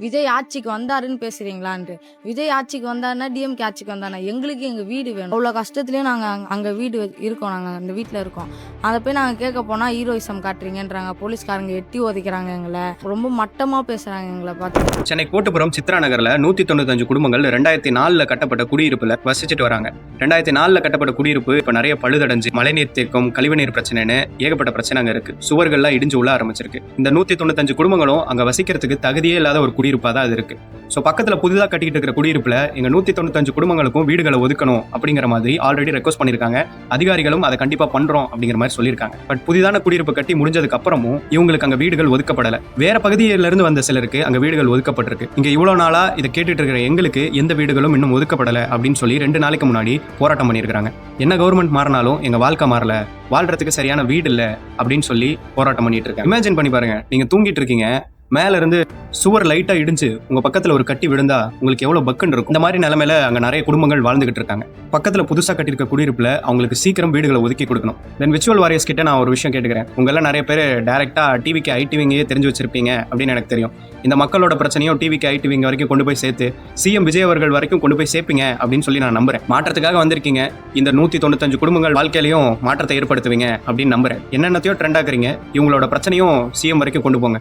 விஜய் ஆட்சிக்கு வந்தாருன்னு பேசுறீங்களான்ட்டு. விஜய் ஆட்சிக்கு வந்தாருன்னா டிஎம்கே ஆட்சிக்கு வந்தாருன்னா எங்களுக்கு எங்கள் வீடு வேணும். அவ்வளோ கஷ்டத்துலேயும் நாங்கள் அங்கே வீடு இருக்கோம். நாங்கள் அந்த வீட்டில் இருக்கோம். அதை போய் நாங்கள் கேட்க போனால் ஹீரோயிசம் காட்டுறீங்கன்றாங்க. போலீஸ்காரங்க எட்டி ஒதைக்கிறாங்க. எங்களை ரொம்ப மட்டமாக பேசுகிறாங்க எங்களை பார்த்து. சென்னை கோட்டுப்புறம் சித்ரா நகரில் 195 குடும்பங்கள் 2004 கட்டப்பட்ட குடியிருப்பில் வசிச்சுட்டு வராங்க. 2004 கட்டப்பட்ட குடியிருப்பு இப்போ நிறைய பழுதடைஞ்சு மழைநீர் தேக்கம், கழிவுநீர் பிரச்சனைன்னு ஏகப்பட்ட பிரச்சனை அங்கே இருக்கு. சுவர்கள்லாம் இடிஞ்சு உள்ள ஆரம்பிச்சிருக்கு. இந்த 195 குடும்பங்களும் அங்கே வசிக்கிறதுக்கு தகுதியே இல்லாத ஒரு குடியிருப்பாக தான் அது இருக்கு. ஸோ பக்கத்தில் புதிதாக கட்டிக்கிட்டு இருக்கிற குடியிருப்பில் எங்கள் 195 குடும்பங்களுக்கும் வீடுகளை ஒதுக்கணும் அப்படிங்கிற மாதிரி ஆல்ரெடி ரெக்வஸ்ட் பண்ணியிருக்காங்க. அதிகாரிகளும் அதை கண்டிப்பாக பண்ணுறோம் அப்படிங்கிற மாதிரி சொல்லியிருக்காங்க. பட் புதிதான குடியிருப்பு கட்டி முடிஞ்சதுக்கு அப்புறமும் இவங்களுக்கு அங்கே வீடுகள் ஒதுக்கப்படலை. வேற பகுதியிலிருந்து வந்த சிலருக்கு அங்கே வீடுகள் ஒதுக்கப்பட்டிருக்கு. இங்கே இவ்வளோ நாளாக இதை கேட்டுட்டு இருக்கிற எங்களுக்கு எந்த வீடுகளும் இன்னும் ஒதுக்கப்படலை அப்படின்னு சொல்லி 2 நாளைக்கு முன்னாடி போராட்டம் பண்ணியிருக்காங்க. என்ன கவர்மெண்ட் மாறினாலும் எங்கள் வாழ்க்கை மாறல, வாழ்றதுக்கு சரியான வீடு இல்லை அப்படின்னு சொல்லி போராட்டம் பண்ணிட்டு இருக்காங்க. இமேஜின் பண்ணி பாருங்க, நீங்கள் தூங்கிட்டு இருக்கீங்க, மேல இருந்து சுவர் லைட்டா இடிஞ்சு உங்க பக்கத்துல ஒரு கட்டி விழுந்தா உங்களுக்கு எவ்வளவு பக்குன்னு இருக்கும். இந்த மாதிரி நிலைமையில அங்க நிறைய குடும்பங்கள் வாழ்ந்துகிட்டு இருக்காங்க. பக்கத்துல புதுசா கட்டியிருக்க குடியிருப்புல அவங்களுக்கு சீக்கிரம் வீடுகளை ஒதுக்கி கொடுக்கணும். தென் விர்ச்சுவல் வாரியர்ஸ் கிட்ட நான் ஒரு விஷயம் கேட்டுக்கிறேன். உங்கள நிறைய பேர் டைரக்டா டிவிக்கு ஐடிவிங்கே தெரிஞ்சு வச்சிருப்பீங்க அப்படின்னு எனக்கு தெரியும். இந்த மக்களோட பிரச்சனையும் டிவிக்கு ஐடிவிங்க வரைக்கும் கொண்டு போய் சேர்த்து சிஎம் விஜய் அவர்கள் வரைக்கும் கொண்டு போய் சேர்ப்பீங்க அப்படின்னு சொல்லி நான் நம்புறேன். மாற்றத்துக்காக வந்திருக்கீங்க. இந்த 195 குடும்பங்கள் வாழ்க்கையிலையும் மாற்றத்தை ஏற்படுத்துவீங்க அப்படின்னு நம்புறேன். என்னென்னத்தையோ ட்ரெண்ட் ஆக்குறீங்க. இவங்களோட பிரச்சனையும் சிஎம் வரைக்கும் கொண்டு போங்க.